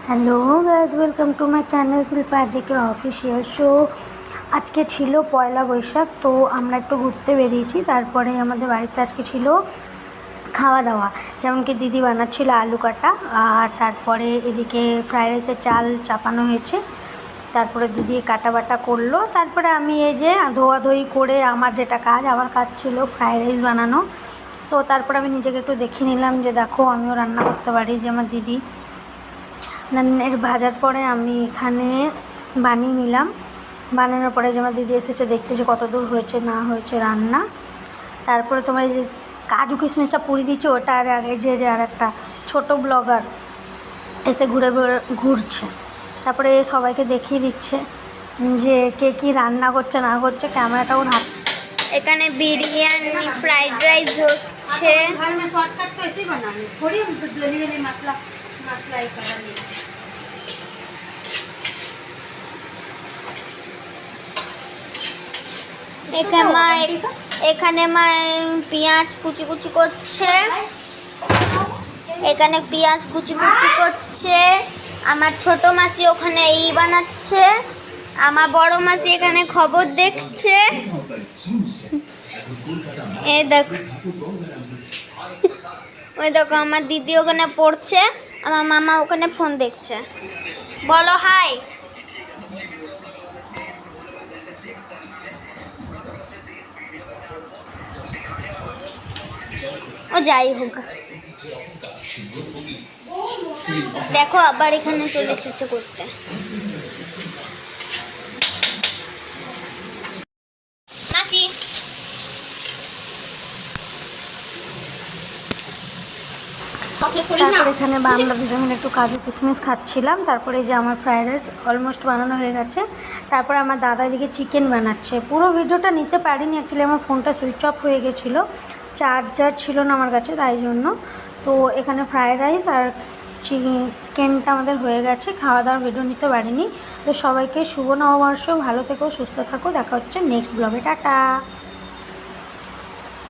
Hello guys, welcome to my channel Shilpa RJK official show. আজকে ছিল পয়লা বৈশাখ, তো আমরা একটু ঘুরতে বেরিয়েছি। তারপরে আমাদের বাড়িতে আজকে ছিল খাওয়া দাওয়া, যেমন কি দিদি বানাচ্ছিল আলু কাটা, আর তারপরে এদিকে ফ্রায়েড রাইসের চাল চাপানো হয়েছে। তারপরে দিদি কাটা বাটা করলো, তারপরে আমি এই যে ধোয়াধুয়ি করে আমার যেটা কাজ, আমার কাজ ছিল ফ্রায়েড রাইস বানানো। সো তারপরে আমি নিজেকে একটু দেখে নিলাম যে দেখো আমিও রান্না করতে পারি, যে আমার দিদি নানের ভাজার পরে আমি এখানে বানিয়ে নিলাম। বানানোর পরে যে আমার দিদি এসেছে দেখতে যে কত দূর হয়েছে না হয়েছে রান্না। তারপরে তোমার যে কাজু কিশমিশটা পুড়িয়ে দিচ্ছে ওটা, আর আগে যে আর একটা ছোটো ব্লগার এসে ঘুরছে, তারপরে সবাইকে দেখিয়ে দিচ্ছে যে কে কী রান্না করছে না করছে। ক্যামেরাটা ওর হাত, এখানে বিরিয়ানি ফ্রাইড রাইস হচ্ছে। এখানে মা পেঁয়াজ কুচি কুচি করছে। এখানে পেঁয়াজ কুচি কুচি করছে। আমার ছোট মাসি ওখানে বানাচ্ছে। আমার বড় মাসি এখানে খবর দেখছে। এই দেখো, ওই দেখো আমার দিদি ওখানে পড়ছে, আমার মামা ওখানে ফোন দেখছে। বলো হাই। ও যাই হোক, দেখো আবার এখানে চলে এসেছে করতে। মাসি তারপরে এখানে আমরা দুজন একটু কাজু কিশমিশ খাচ্ছিলাম। তারপরে যে আমার ফ্রায়েড রাইস অলমোস্ট বানানো হয়ে গেছে। তারপরে আমার দাদা এদিকে চিকেন বানাচ্ছে। পুরো ভিডিওটা নিতে পারিনি, অ্যাকচুয়ালি আমার ফোনটা সুইচ অফ হয়ে গেছিলো, চার্জার ছিল না আমার কাছে, তাই জন্য। তো এখানে ফ্রায়েড রাইস আর চিকেনটা আমাদের হয়ে গেছে, খাওয়া দাওয়ার ভিডিও নিতে পারিনি। তো সবাইকে শুভ নববর্ষ, ভালো থেকো, সুস্থ থাকো, দেখা হচ্ছে নেক্সট ব্লগে, টাটা।